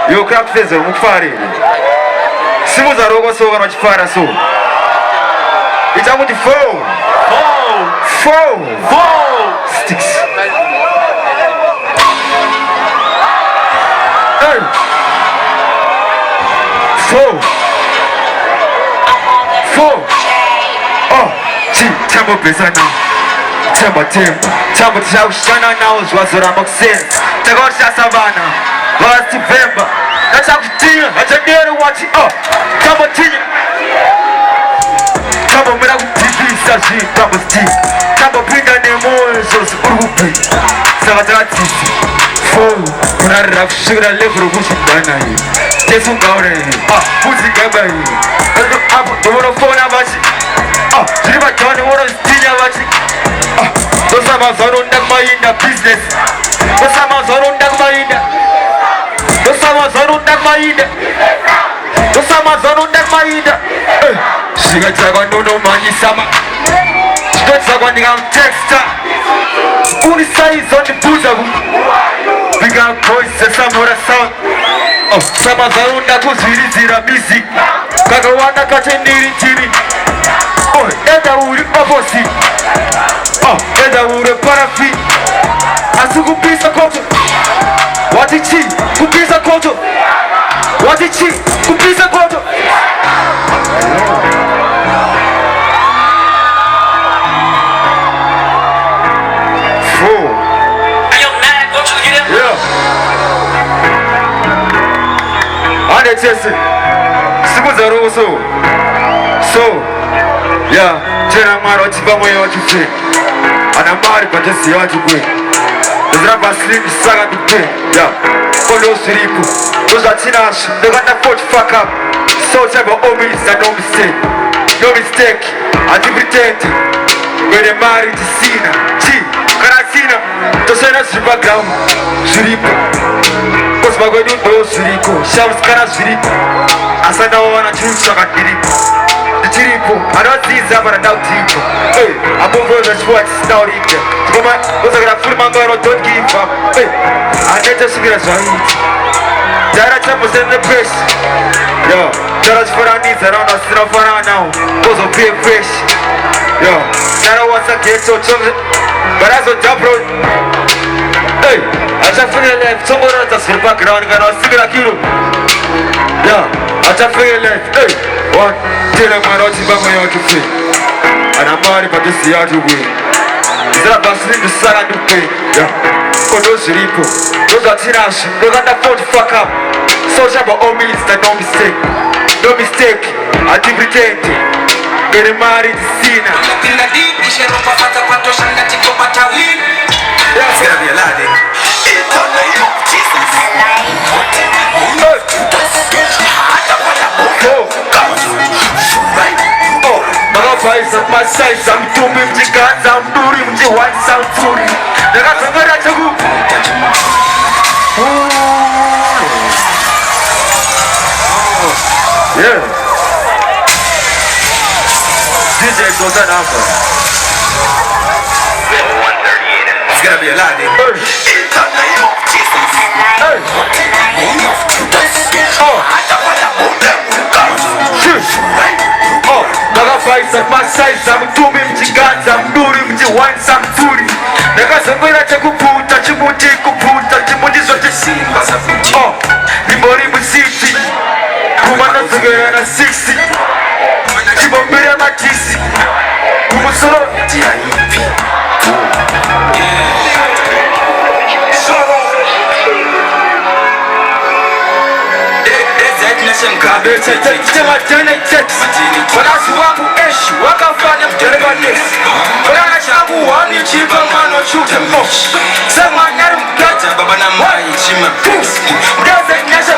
Eu crack fezor, muito fare. Se você roga só não te fara só. E já muito fogo. Sticks. Hey. Fogo. Oh, sim, tempo pesado. Tempo. Já está na os vasouras moxen. Agora já savana. Last November, that's how we deal. I just did it, watch it up. Come on, team. Come on, man, I'm TV, Sashi, come on, Steve. Come on, bring on them all, so it's Uruguay. Savadati, Foe, when I rap, sugar, I live for a bush of banana. Just one guy, who's the guy? The one of phone, I watch it. Driva Johnny, what is Tina watching? Those are my son on my in the business. Those are my son on my in the. Dosama zonu ndakmaida Shigachagwa nono mani sama Shigachagwa nigam texta Uni size on the buzabu Bigam voice samura sound Sama zonu ndakuzvirizira music Kakawanda kachendiri chiri Eda uri opposite Eda uri parafi Asukupisa koto Watichi, kupisa koto. Watichi, kupisa koto. Four. Yeah. Ande chese. Siku za roho so. Yeah. Tena maro tiba moyo wachife. Anamari kwa jesi ya wachikwe. Zraba slim saga dukte, yeah. Follow Siriku, those are teenage. They're gonna fuck up. So type of homies that no mistake. I do pretend. When they married to Sina, Karasina, to send us to background. Siriku, cause we're going to do Siriku. Shams Karas Siriku. As I know, I choose Saga Siriku. The Chiriku, I don't see Zabara now Tico. Hey, I'm over the sports now, Rika. Come on, what's a full man, don't give up. Hey, I need to see us right. Jara Chapos in the press. Yo, Jara's for our needs around us for now. Goes on big fish. Yo, Jara wants a kid so chosen. But as a job road. Hey, I just feel like someone else in the background and I'll see like you. Yeah, I just feel like, hey, what? Tell them my roti by my occupy. And I'm married for this year to win. Is that about sleep the sun and the pain? Yeah. For those Rico, those are teenage, they're gonna fuck up. So sharp but homies that no mistake. I do pretend. Getting married to Sina. It's gonna be a lot, eh? In the name of Jesus. At my size, I'm too big to guns, I'm doing the one sound tooling. They got some good at the group. Yeah. DJ goes on alpha. 138. It's gonna be a lot, eh? In the name of Jesus. At my size, I'm too big to guns, I'm doing the one some tooling. They got some good at the group, Chimuti, Chimuti, what the scene was a the body was 60. Woman of the girl and a 60. She won't be a matisi. Who was so Wakafanya mtereva nesi. Wana changu wani chipa mano chute mosh. Sema babana maichima mdaza nyasha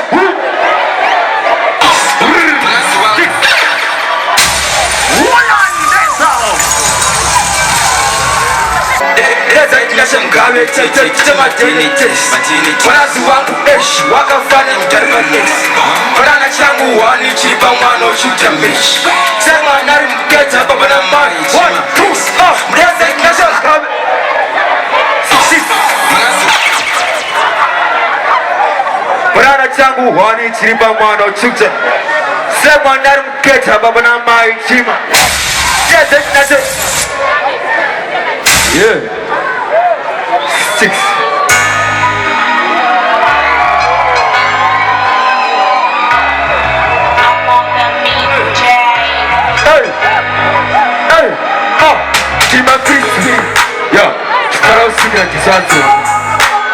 mgabe mwanazi wangu eshi wakafanya mjaribadesi mwana changu wani chipa mwana ushuta meshi sema nari mketa baba na mari mdaza nyasha mgabe mwana changu wani chipa mwana ushuta sema nari mketa baba na mari chima mdaza nyasha yeah 6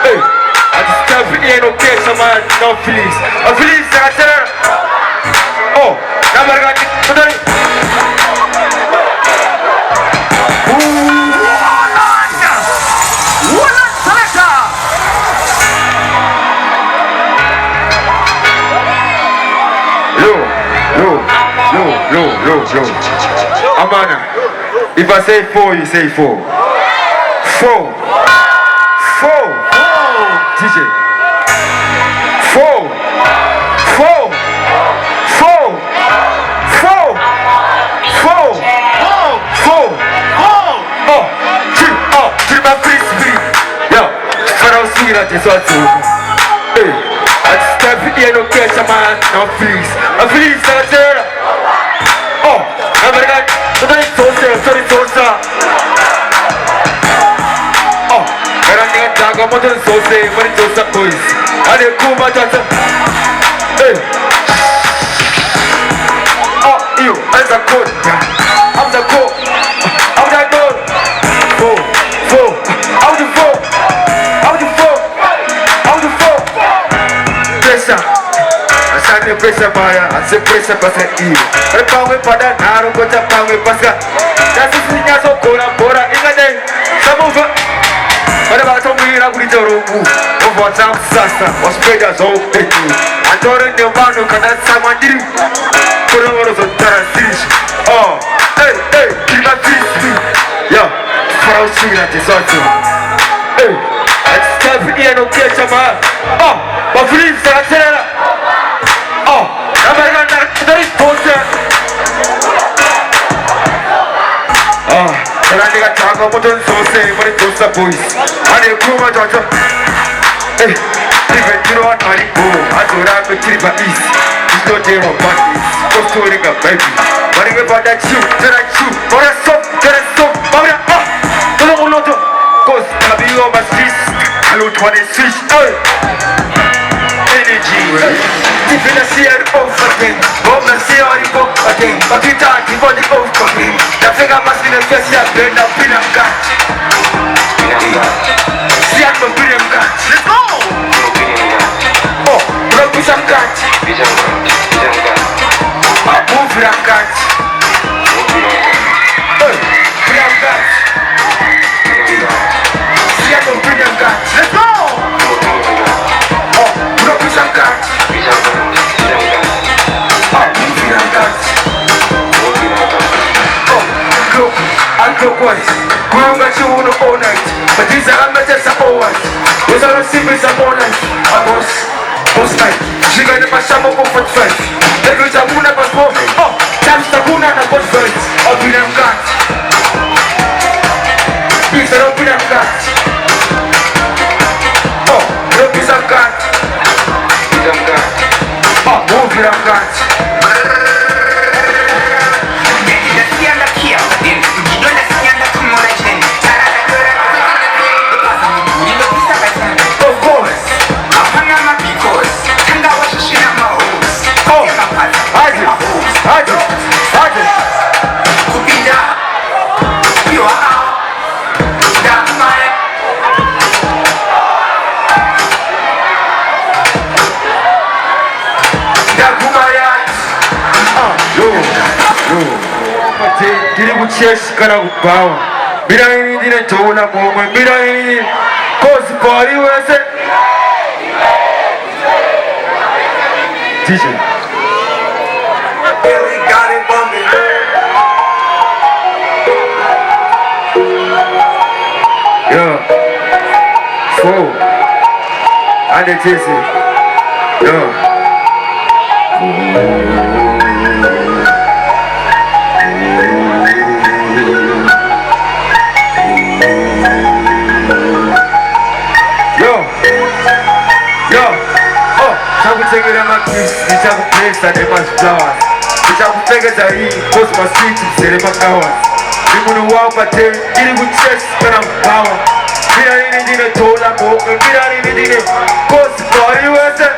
Hey, I just tell me ain't okay, somebody no feelings. A feelings I said. Oh, now I got today. Yo. Amana, if I say 4, you say 4. 4. DJ. 4. Hey, I just step here, no cash, man, no fees. A fees, oh, I'm gonna oh, I'm gonna boys. I didn't cool my daughter. Hey, oh, you, I'm the code. I'm the code. I'm the code. 4. I'm the 4. Pressure Maya, I say pressure person evil. I found me for that, I don't go to pound me Pasca. That's the thing I saw Kora Bora in a day. Some of it. What about some weird ugly room? Over some Sasa was paid as old. I told him the man who cannot someone did. Put over the terrace. Oh, hey, keep my feet. Yeah, for us to get this also. Hey, I step here no catch a man. Oh, but please, I tell her. Oh, I'm going to poster. Oh, and I got talk about it so say, but it's just a voice. And you come out of hey, even you know what I go. I told her to keep my east. It's not there on parties. Just touring a baby. But if about that shoe, but that's so, but don't know to. Cause I'll be on my streets. I look for the switch. Energy, right? If you see it over again, I'm not see all the book again. But you can't keep on the over again. The finger must be the first year, bend up in a cat. See, I'm a billion cat. Let's go! Oh, look, push up cat. Move your cat. Free up cat. See, I'm a billion cat. Let's go! Oh, look, push up cat. Clockwise, going back to all night. But these are amateurs all night. Those are the secrets of all night. Most night. She got the Pashamo for 45. Every time we never go. Oh, that's the Guna and both birds. I'll be them cat. Please, I don't be them cat. Oh, don't be some cat. Oh, won't be them cat. Cheers karagu bawa. Bira ini dina jona momen. Bira ini kos bari wese. DJ. Billy got it bumping. Yeah. 4. And it is it. Yeah. Take it in my kiss, the type of place that they must flowers. The type of figures I eat, post my street and say my hours. People who walk my tail, eating with chest, when I'm power. We don't need anything to told I'm open, we don't need anything to post the body with it.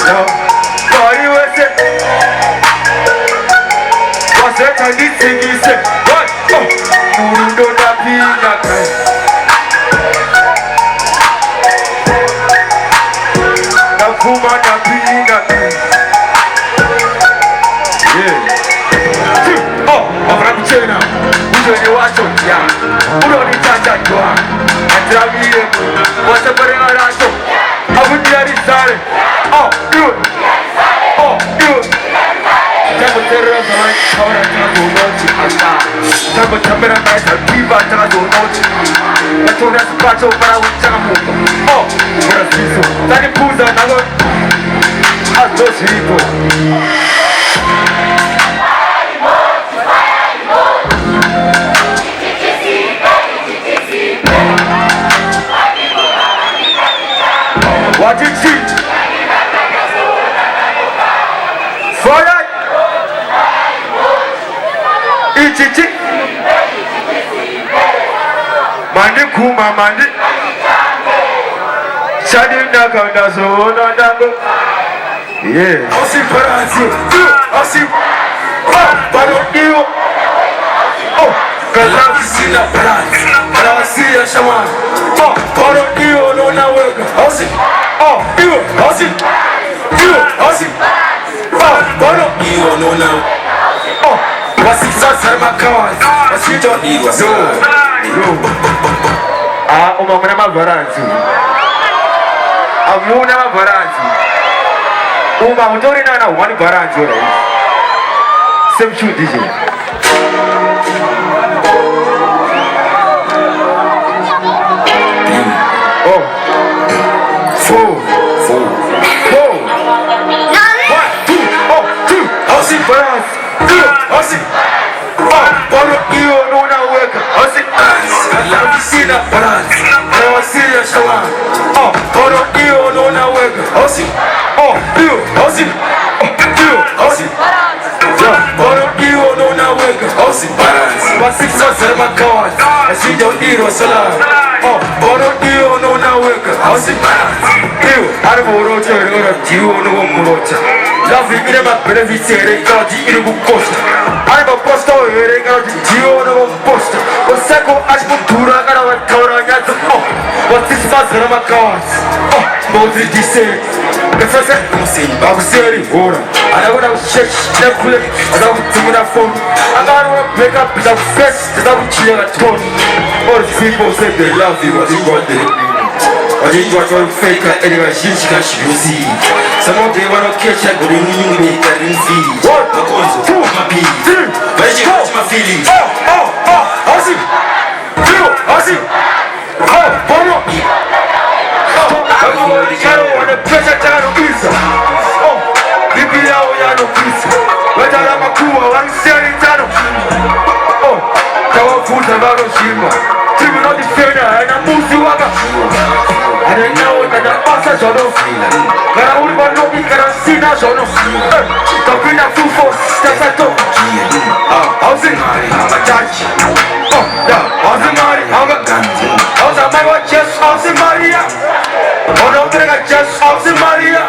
No, body with it. What's that I need to give you? What? Oh, you don't have to be that kind. Kuma na pina. Yeah. Oh, I'm China. Ujo ni wacho ya. Uno ni tata kwa. Atraviye. Wasa parenga rato. Abuja ni sare. Oh, you. Oh, you. Jambo terra zaman kawara tana zonochi Allah. Jambo tambera mai tabiba tana zonochi. Natona spacho para utana muto. Oh, Brasil. Tani puza nago. Adosito. What did she? For that? Ichichi. Mandi kuma mandi. Shadi naka nazona dango. Yeah. Osi Faransi. Osi. Barodio. Oh. Kalafi sina Faransi. Faransi ya shaman. Oh. Barodio no na wega. Osi. Oh. Iwo. Osi. Iwo. Osi. Oh. Barodio no na. Oh. Wasi sasa makawazi. Wasi to iwa. Yo. Ah, umamuna mabaransi. Amuna mabaransi. Uma mudori na one baransi right? Same shoe DJ. Oh. 4. 1, 2. Oh, 2. Osi baransi. 2. Osi. Oh, baro iyo no na weka. Osi. Alavi sina baransi. Alavi ya shawan. Oh, baro iyo no na weka. Osi. Oh, you, Osi. Oh, Osi. Boro iyo no na weka. Osi. Wasik so serma kawan. Asi jo iro salam. Oh, boro iyo no na weka. Osi. You, are boro jo iro jiwo no morocha. Lavi ire ma beneficiare kaji ire bu costa. Are ba posto ire kaji jiwo no posta. Osako ashpuntura kana wa tora nyatsu. Oh, wasik so serma kawan. Oh, Motri disse. Kafasa musin babuseri ora anagona shek nakule azabu tumuna phone angaro pick up the face azabu chiya tone all people say they love you but you want them but you want to fake anyway shishika shiuzi some of them wanna catch a good in me carrying feet what makonzo mapi baje my feelings Osi Osi oh bono pressure tano pizza. Oh, bibi yao yano pizza. Wetala makuwa waniseri tano. Oh, kawafuta baro shima. Timu no defender, ena musi waka. Ane nao tada pasa jono. Kara ulima nobi kara sina jono. Kapina full force, tasato. How's it? Machachi. Oh, yeah, how's it Mari? How's it my chest? How's it Maria? Oh, just of the Maria.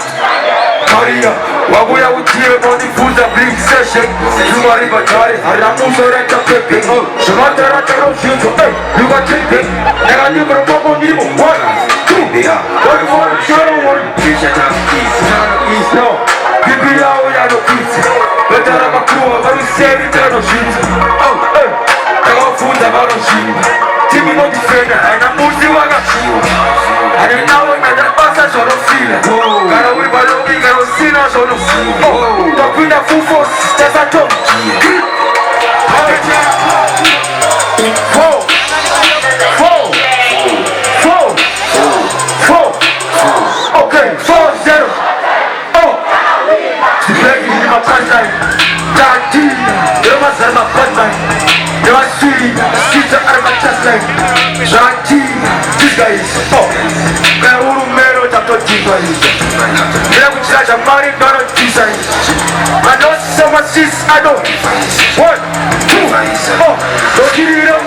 Maria, wabuya utiye body fuza big session. You are in Batari, Haramuso and Pepe. Sumatra Taro Shuto, you got it. And I never go on you. 1, 2, 1 for sure. 1, East no. Bibia, we are no peace. Better have a crew, but we say it on shoes. Oh, hey, I got food about a sheep. Timmy, no defender, and I'm Musiwaga. I didn't know. full force, that's our talk. Okay, 4-0. Oh, the black in my punchline. Daddy, you're my son, my punchline. You're my sweet, she's out of my chest line. Daddy, this guy is oh. Man, who made it up to deeper? You're not judge a money, not a design. I know someone sees, I know. 1, 2, oh, don't give it up.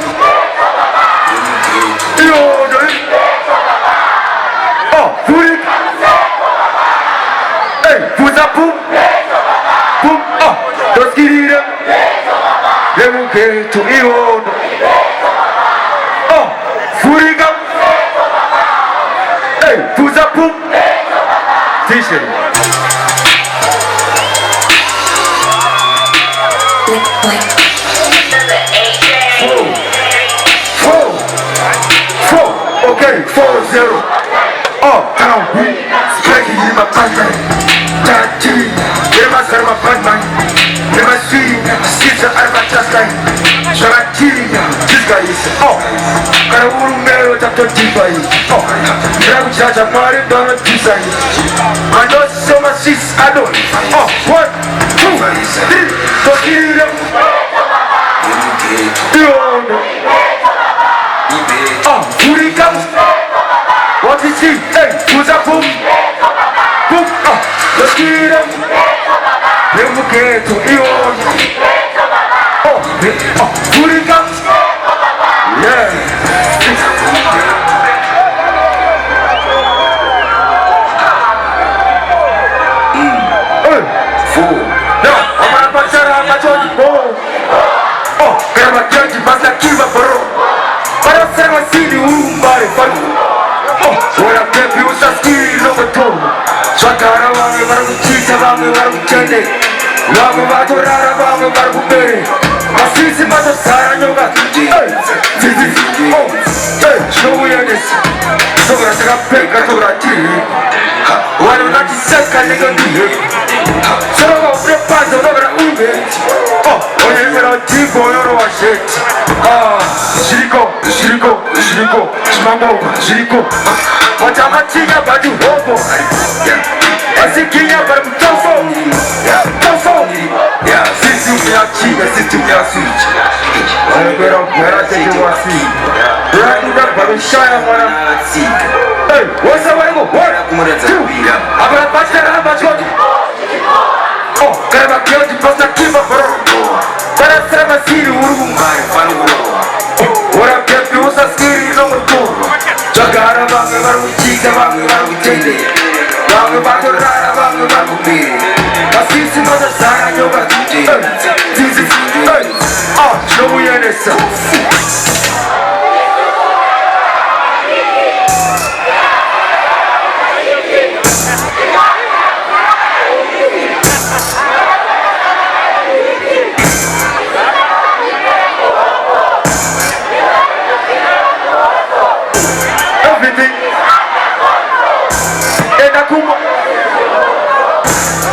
Oh, put it. Hey, put up, boom. Boom, oh, don't give it up. Let me get to you. Oh, put it up. Hey, put up, boom. T-shirt. Okay, 4-0. Oh, now we speaking in my pipeline. Daddy, get my son, my pipeline. Get my sweet, she's out of my chest line. Daddy, this guy is oh. Got a woman married up to deeper. Oh, now we judge a money, don't a design. I know so much she's I know. Oh, 1, 2, 3, go get it up. Oh, here he comes. What is he? Hey, who's up, boom? Boom, oh, let's get him. Then we get to you. Oh, here he comes. Yeah. No, I'm gonna pass it on my Johnny. Oh, grab a Johnny, pass that kill, bro. But I'm saying I see the room body, but oh, what I'm telling you is a skill of a toe. So I got a long way to cheat about me, what I'm telling you. Long way to run about me, what I'm doing. I see some other side, I know that. Hey, oh, hey, show me this. So I'm going to pick a to that tea. Why don't I just say, can you do it? So I'm going to prepare the other Uber. Oh, when you're going to keep going on our shit. Shiriko, Shimamo, Shiriko. What am I thinking about you? Hobo. I think you're about to phone. Yeah, since you are cheap, since you are sweet. I'm going to take you a seat. Right now, I'm shy of what I'm seeing. Hey, what's the way? 1, 2, I'm going to pass that out of my oh, can I get you past the keeper? But I said, I see the room. What I get you was a scary number 2. Jagara bang baru cik bang baru cende. Bang baru rara bang baru be. Kasih semua dasar juga cende. Hey, ah, show me an essa.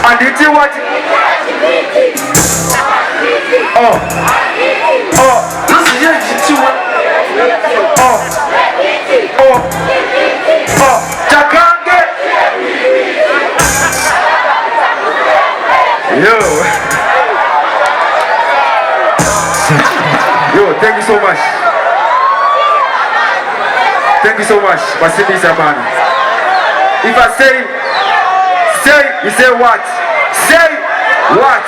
And did you watch it? Oh, this is your Jagange. Yo, thank you so much. Thank you so much, Basili Zamani. If I say, you say what? Say what?